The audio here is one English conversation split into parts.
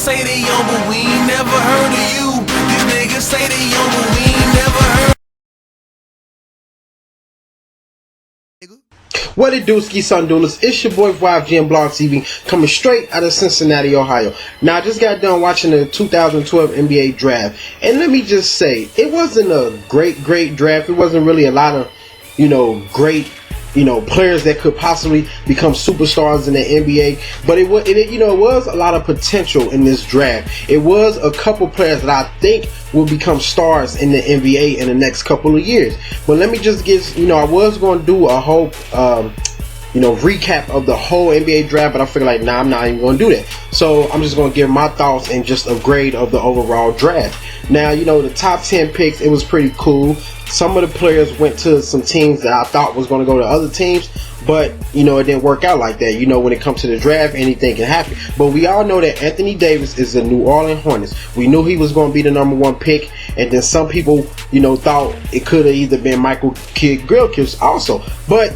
say they young, but we ain't never heard of you. These niggas say they young, but we ain't never heard. What it do, ski sun doolers? It's your boy YfgmBlogTv coming straight out of Cincinnati, Ohio. Now I just got done watching the 2012 NBA draft, and let me just say, it wasn't a great draft. It wasn't really a lot of, great, players that could possibly become superstars in the NBA. But it was a lot of potential in this draft. It was a couple players that I think will become stars in the NBA in the next couple of years. But let me just get, I was going to do a whole, recap of the whole NBA draft, but I figured like, nah, I'm not even going to do that. So I'm just going to give my thoughts and just a grade of the overall draft. Now, the top 10 picks, it was pretty cool. Some of the players went to some teams that I thought was going to go to other teams, but, it didn't work out like that. When it comes to the draft, anything can happen. But we all know that Anthony Davis is the New Orleans Hornets. We knew he was going to be the #1 pick, and then some people, thought it could have either been Michael Kidd-Gilchrist also. But,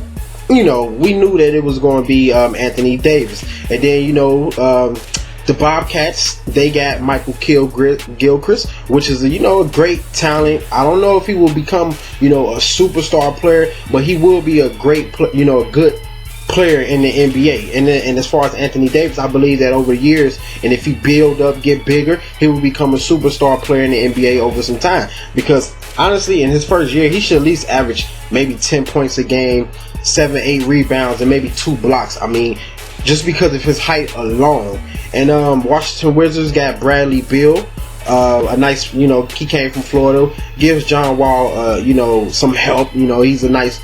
we knew that it was going to be Anthony Davis. And then, the Bobcats, they got Michael Kidd-Gilchrist, which is a great talent. I don't know if he will become a superstar player, but he will be a great a good player in the NBA. And as far as Anthony Davis, I believe that over years, and if he build up, get bigger, he will become a superstar player in the NBA over some time. Because honestly, in his first year, he should at least average maybe 10 points a game, 7-8 rebounds, and maybe 2 blocks. I mean, just because of his height alone. And Washington Wizards got Bradley Beal, a nice, he came from Florida, gives John Wall, some help. He's a nice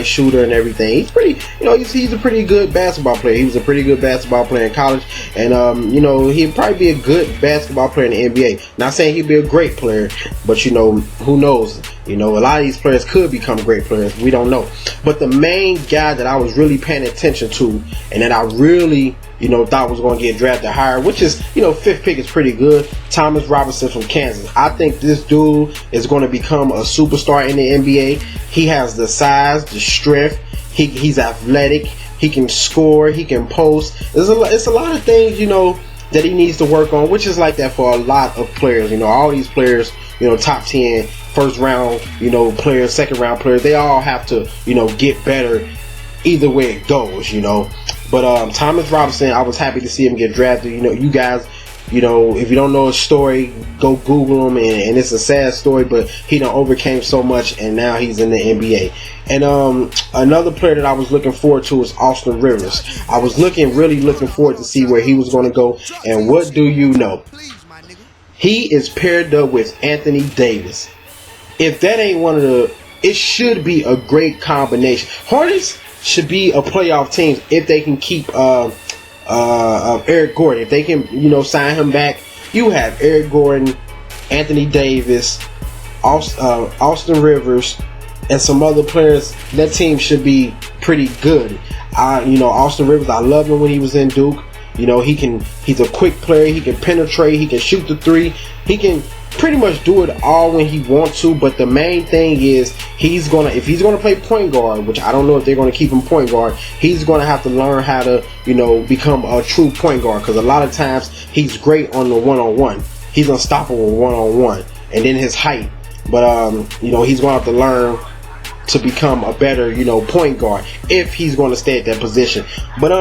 shooter and everything. He's pretty, he's a pretty good basketball player. He was a pretty good basketball player in college, and he'd probably be a good basketball player in the NBA. Not saying he'd be a great player, but who knows? A lot of these players could become great players. We don't know. But the main guy that I was really paying attention to, and that I really, thought was going to get drafted higher, which is, 5th pick is pretty good, Thomas Robinson from Kansas. I think this dude is going to become a superstar in the NBA. He has the size, the strength. He's athletic. He can score. He can post. It's a lot of things, that he needs to work on, which is like that for a lot of players. All these players, top 10, first round, players, second round players, they all have to, get better either way it goes, But Thomas Robinson, I was happy to see him get drafted. You guys, if you don't know his story, go Google him, and it's a sad story, but he done overcame so much, and now he's in the NBA. And another player that I was looking forward to is Austin Rivers. I was really looking forward to see where he was going to go, and what do you know? He is paired up with Anthony Davis. If that ain't one of the, it should be a great combination. Hornets should be a playoff team if they can keep Eric Gordon. If they can, sign him back. You have Eric Gordon, Anthony Davis, Austin Rivers, and some other players. That team should be pretty good. Austin Rivers, I loved him when he was in Duke. He's a quick player. He can penetrate. He can shoot the three. He can pretty much do it all when he wants to. But the main thing is if he's gonna play point guard, which I don't know if they're gonna keep him point guard, he's gonna have to learn how to become a true point guard, because a lot of times he's great on the one-on-one. He's unstoppable one-on-one, and then his height. But he's gonna have to learn to become a better point guard if he's gonna stay at that position. But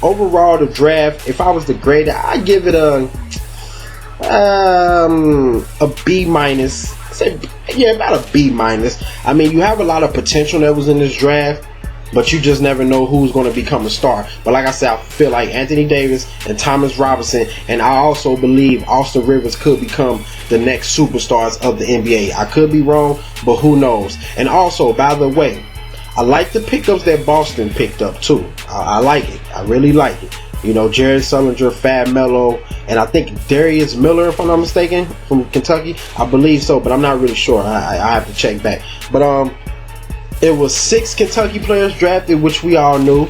overall the draft, if I was to grade it, I'd give it a B minus. About a B minus. I mean, you have a lot of potential that was in this draft, but you just never know who's going to become a star. But like I said, I feel like Anthony Davis and Thomas Robinson, and I also believe Austin Rivers could become the next superstars of the NBA. I could be wrong, but who knows? And also, by the way, I like the pickups that Boston picked up too. I like it. I really like it. Jared Sullinger, Fab Melo, and I think Darius Miller, if I'm not mistaken, from Kentucky. I believe so, but I'm not really sure. I have to check back. But it was 6 Kentucky players drafted, which we all knew,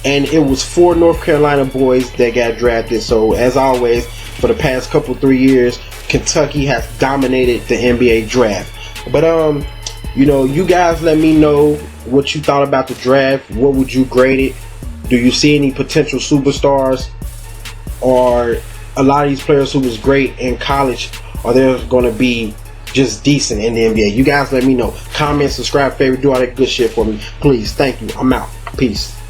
and it was 4 North Carolina boys that got drafted. So as always, for the past 3 years, Kentucky has dominated the NBA draft. But you guys let me know what you thought about the draft. What would you grade it? Do you see any potential superstars? or a lot of these players who was great in college, are they going to be just decent in the NBA? You guys let me know. Comment, subscribe, favorite, do all that good shit for me. Please. Thank you. I'm out. Peace.